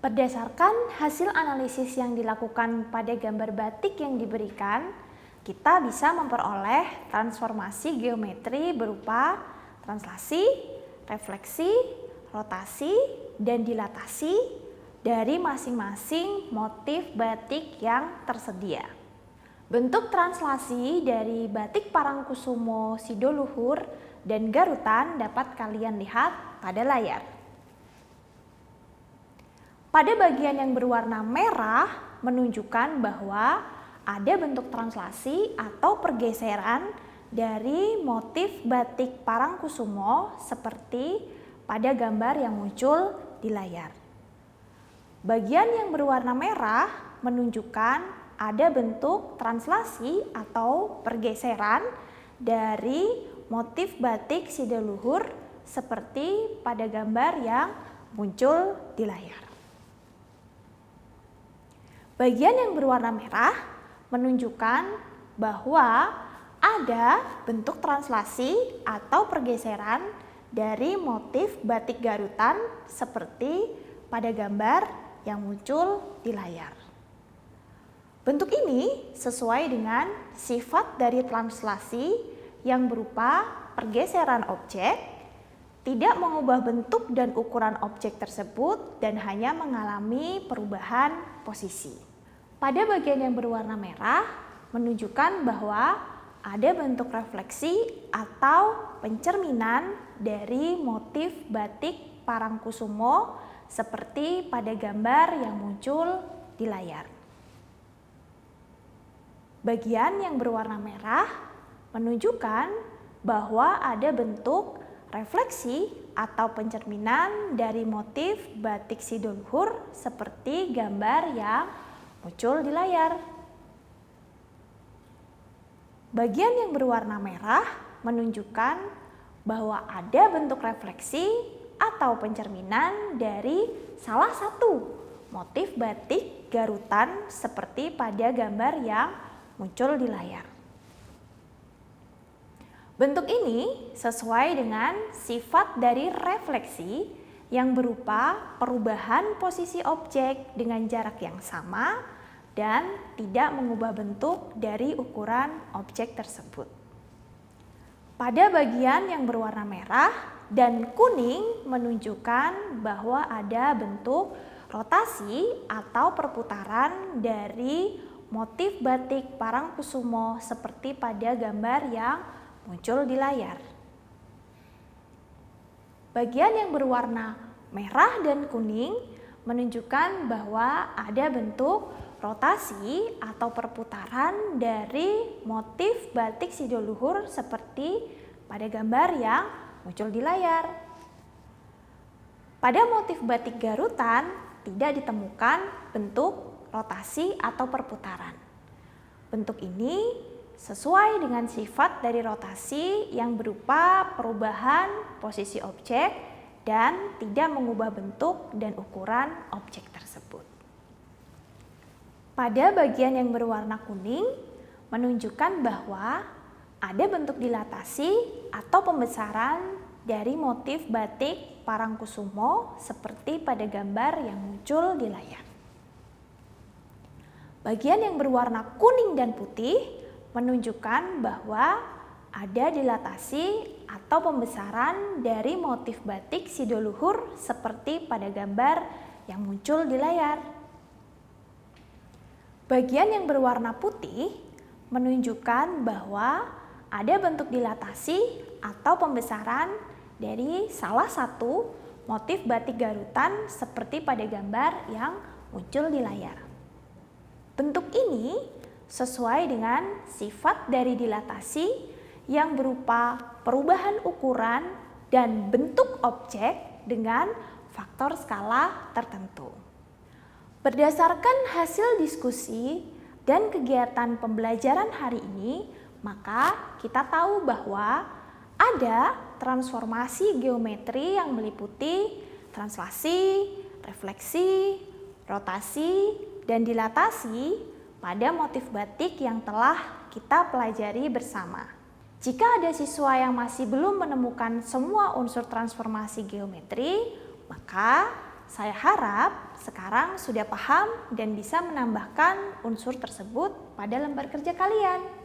Berdasarkan hasil analisis yang dilakukan pada gambar batik yang diberikan, kita bisa memperoleh transformasi geometri berupa translasi, refleksi, rotasi, dan dilatasi dari masing-masing motif batik yang tersedia. Bentuk translasi dari batik Parangkusumo Sidoluhur dan Garutan dapat kalian lihat pada layar. Pada bagian yang berwarna merah menunjukkan bahwa ada bentuk translasi atau pergeseran dari motif batik Parangkusumo seperti pada gambar yang muncul di layar. Bagian yang berwarna merah menunjukkan ada bentuk translasi atau pergeseran dari motif batik Sidoluhur seperti pada gambar yang muncul di layar. Bagian yang berwarna merah menunjukkan bahwa ada bentuk translasi atau pergeseran dari motif batik Garutan seperti pada gambar yang muncul di layar. Bentuk ini sesuai dengan sifat dari translasi yang berupa pergeseran objek, tidak mengubah bentuk dan ukuran objek tersebut dan hanya mengalami perubahan posisi. Pada bagian yang berwarna merah menunjukkan bahwa ada bentuk refleksi atau pencerminan dari motif batik Parangkusumo seperti pada gambar yang muncul di layar. Bagian yang berwarna merah menunjukkan bahwa ada bentuk refleksi atau pencerminan dari motif batik Sidoluhur seperti gambar yang muncul di layar. Bagian yang berwarna merah menunjukkan bahwa ada bentuk refleksi atau pencerminan dari salah satu motif batik Garutan seperti pada gambar yang muncul di layar. Bentuk ini sesuai dengan sifat dari refleksi yang berupa perubahan posisi objek dengan jarak yang sama dan tidak mengubah bentuk dari ukuran objek tersebut. Pada bagian yang berwarna merah dan kuning menunjukkan bahwa ada bentuk rotasi atau perputaran dari motif batik Parangkusumo seperti pada gambar yang muncul di layar. Bagian yang berwarna merah dan kuning menunjukkan bahwa ada bentuk rotasi atau perputaran dari motif batik Sidoluhur seperti pada gambar yang muncul di layar. Pada motif batik Garutan tidak ditemukan bentuk rotasi atau perputaran. Bentuk ini sesuai dengan sifat dari rotasi yang berupa perubahan posisi objek dan tidak mengubah bentuk dan ukuran objek tersebut. Pada bagian yang berwarna kuning menunjukkan bahwa ada bentuk dilatasi atau pembesaran dari motif batik Parangkusumo seperti pada gambar yang muncul di layar. Bagian yang berwarna kuning dan putih menunjukkan bahwa ada dilatasi atau pembesaran dari motif batik Sidoluhur seperti pada gambar yang muncul di layar. Bagian yang berwarna putih menunjukkan bahwa ada bentuk dilatasi atau pembesaran dari salah satu motif batik Garutan seperti pada gambar yang muncul di layar. Bentuk ini sesuai dengan sifat dari dilatasi yang berupa perubahan ukuran dan bentuk objek dengan faktor skala tertentu. Berdasarkan hasil diskusi dan kegiatan pembelajaran hari ini, maka kita tahu bahwa ada transformasi geometri yang meliputi translasi, refleksi, rotasi, dan dilatasi pada motif batik yang telah kita pelajari bersama. Jika ada siswa yang masih belum menemukan semua unsur transformasi geometri, maka Saya harap sekarang sudah paham dan bisa menambahkan unsur tersebut pada lembar kerja kalian.